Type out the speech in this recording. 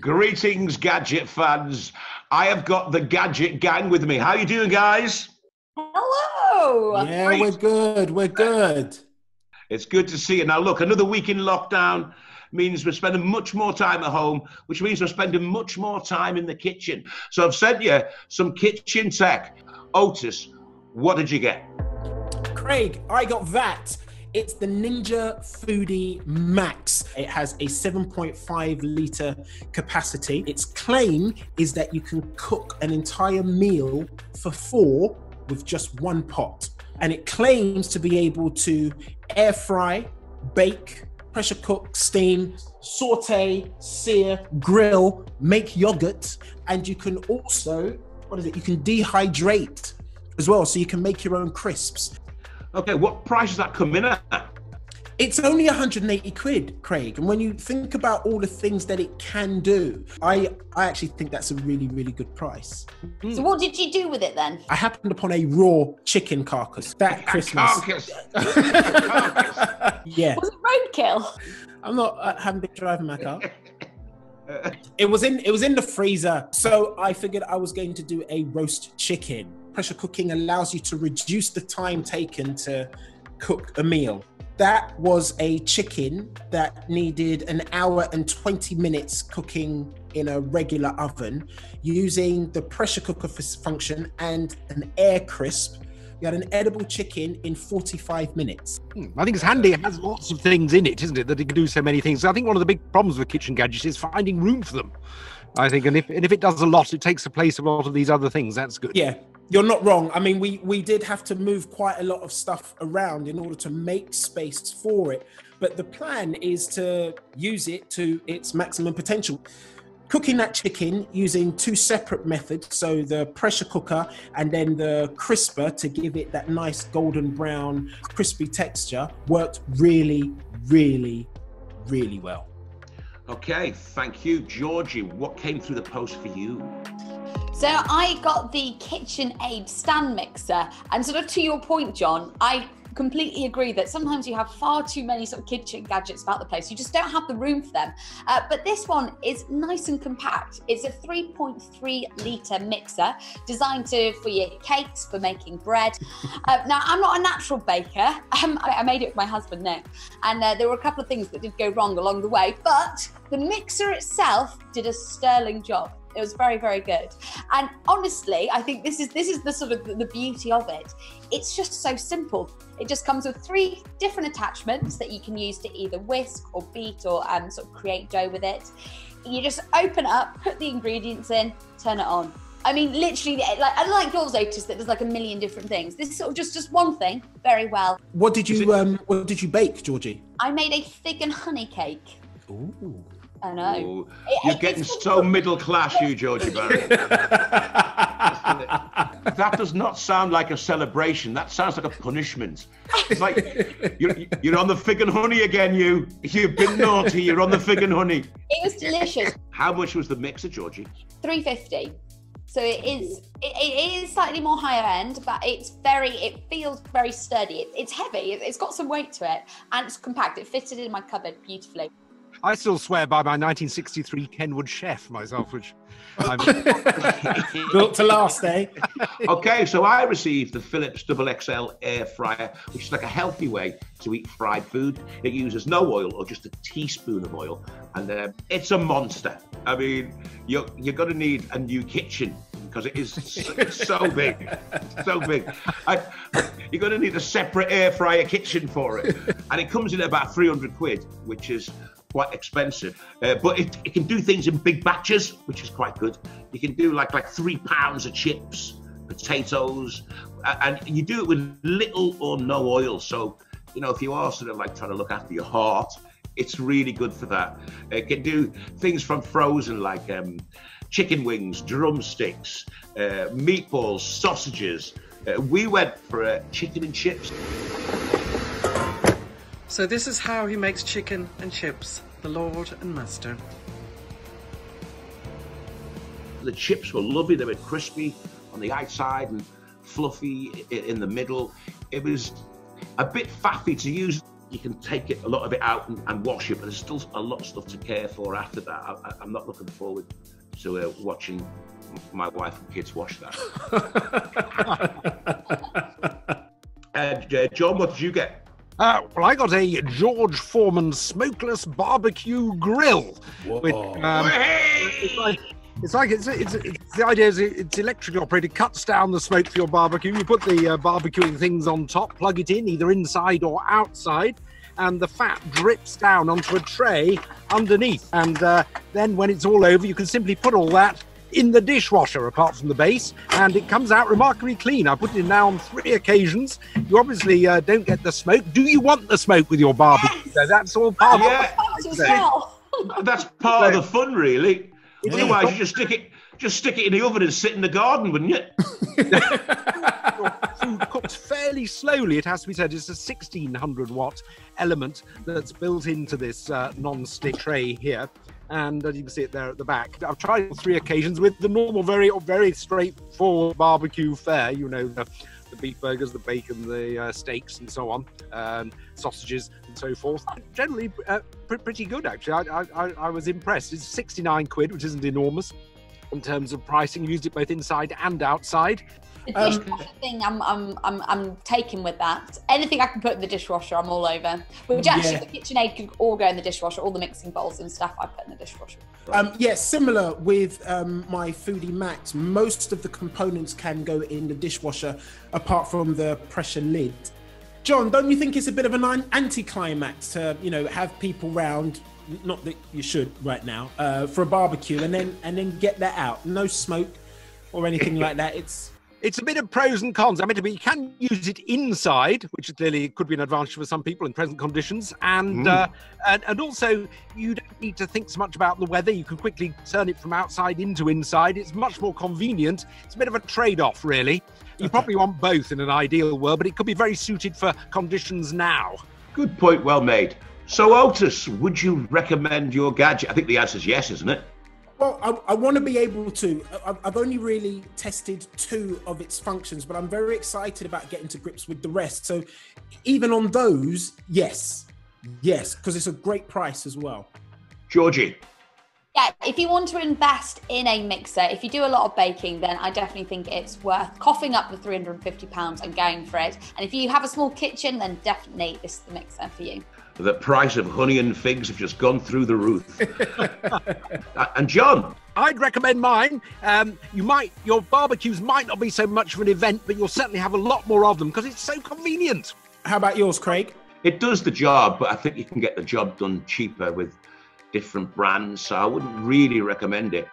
Greetings, Gadget fans. I have got the Gadget gang with me. How you doing, guys? Hello. Yeah, great. We're good. It's good to see you. Now, look, another week in lockdown means we're spending much more time at home, which means we're spending much more time in the kitchen. So I've sent you some kitchen tech. Otis, what did you get? Craig, I got that. It's the Ninja Foodie Max. It has a 7.5 litre capacity. Its claim is that you can cook an entire meal for 4 with just 1 pot. And it claims to be able to air fry, bake, pressure cook, steam, saute, sear, grill, make yogurt. And you can also, you can dehydrate as well. So you can make your own crisps. Okay, what price does that come in at? It's only 180 quid, Craig. And when you think about all the things that it can do, I actually think that's a really, really good price. So what did you do with it then? I happened upon a raw chicken carcass that Christmas. Carcass. Yeah. Was it roadkill? I'm not haven't been driving my car. It was in the freezer. So I figured I was going to do a roast chicken. Pressure cooking allows you to reduce the time taken to cook a meal. That was a chicken that needed 1 hour and 20 minutes cooking in a regular oven using the pressure cooker function and an air crisp. We had an edible chicken in 45 minutes. I think it's handy. It has lots of things in it, isn't it, that it can do so many things. So I think one of the big problems with kitchen gadgets is finding room for them. I think, and if it does a lot, it takes the place of a lot of these other things. That's good. Yeah, you're not wrong. I mean, we did have to move quite a lot of stuff around in order to make space for it. But the plan is to use it to its maximum potential. Cooking that chicken using 2 separate methods, so the pressure cooker and then the crisper to give it that nice golden brown, crispy texture, worked really, really, really well. Okay, thank you. Georgie, what came through the post for you? So I got the KitchenAid stand mixer, and sort of to your point, John, I completely agree that sometimes you have far too many sort of kitchen gadgets about the place. You just don't have the room for them. But this one is nice and compact. It's a 3.3 litre mixer designed for your cakes, for making bread. Now, I'm not a natural baker. I made it with my husband, Nick. And there were a couple of things that did go wrong along the way, but the mixer itself did a sterling job. It was very, very good. And honestly, I think this is the sort of the beauty of it. It's just so simple. It just comes with 3 different attachments that you can use to either whisk or beat or sort of create dough with it. You just open it up, put the ingredients in, turn it on. I mean, literally, I like yours, Otis, that there's like a million different things. This is sort of just one thing, very well. What did you bake, Georgie? I made a fig and honey cake. Ooh. I know. Ooh, you're getting so middle class, you, Georgie Barry. That does not sound like a celebration. That sounds like a punishment. It's like you're on the fig and honey again. You've been naughty. You're on the fig and honey. It was delicious. How much was the mixer, Georgie? $3.50. So it is slightly more higher end, but it feels very sturdy. It's heavy. It's got some weight to it, and it's compact. It fitted in my cupboard beautifully. I still swear by my 1963 Kenwood Chef myself, which I'm built to last, eh? Okay, so I received the Philips XXL air fryer, which is like a healthy way to eat fried food. It uses no oil or just a teaspoon of oil, and it's a monster. I mean, you're going to need a new kitchen because it is so big, so big. You're going to need a separate air fryer kitchen for it, and it comes in at about 300 quid, which is quite expensive, but it can do things in big batches, which is quite good. You can do like 3 pounds of chips, potatoes, and you do it with little or no oil. So, if you are sort of like trying to look after your heart, it's really good for that. It can do things from frozen like chicken wings, drumsticks, meatballs, sausages. We went for chicken and chips. So this is how he makes chicken and chips, the Lord and Master. The chips were lovely. They were crispy on the outside and fluffy in the middle. It was a bit faffy to use. you can take a lot of it out and wash it, but there's still a lot of stuff to care for after that. I'm not looking forward to watching my wife and kids wash that. John, what did you get? Well, I got a George Foreman smokeless barbecue grill. Which, the idea is it's electrically operated, cuts down the smoke for your barbecue. You put the barbecuing things on top, plug it in either inside or outside, and the fat drips down onto a tray underneath. And then when it's all over, you can simply put all that in the dishwasher, apart from the base, and it comes out remarkably clean. I put it in now on 3 occasions. You obviously don't get the smoke. Do you want the smoke with your barbecue? So that's all part of it. That's part of the fun, really. Otherwise, you just stick it in the oven and sit in the garden, wouldn't you? Your food cooks fairly slowly, it has to be said. It's a 1600 watt element that's built into this non-stick tray here. And as you can see it there at the back, I've tried it on 3 occasions with the normal, very straightforward barbecue fare. You know, the beef burgers, the bacon, the steaks, and so on, sausages, and so forth. Generally, pretty good actually. I was impressed. It's 69 quid, which isn't enormous in terms of pricing. Used it both inside and outside. The dishwasher thing, I'm taking with that. Anything I can put in the dishwasher, I'm all over. Which actually, the KitchenAid could all go in the dishwasher. All the mixing bowls and stuff I put in the dishwasher. Similar with my Foodie Max. Most of the components can go in the dishwasher, apart from the pressure lid. John, don't you think it's a bit of an anticlimax to, have people round? Not that you should right now, for a barbecue, and then get that out. No smoke or anything like that. It's a bit of pros and cons. I mean, you can use it inside, which clearly could be an advantage for some people in present conditions. And also, you don't need to think so much about the weather. You can quickly turn it from outside into inside. It's much more convenient. It's a bit of a trade-off, really. You probably want both in an ideal world, but it could be very suited for conditions now. Good point, well made. So, Otis, would you recommend your gadget? I think the answer is yes, isn't it? Well, I want to be able to. I've only really tested 2 of its functions, but I'm very excited about getting to grips with the rest. So even on those, yes, because it's a great price as well. Georgie? Yeah, if you want to invest in a mixer, if you do a lot of baking, then I definitely think it's worth coughing up the £350 and going for it. And if you have a small kitchen, then definitely this is the mixer for you. The price of honey and figs have just gone through the roof. And John? I'd recommend mine. Your barbecues might not be so much of an event, but you'll certainly have a lot more of them because it's so convenient. How about yours, Craig? It does the job, but I think you can get the job done cheaper with different brands, so I wouldn't really recommend it.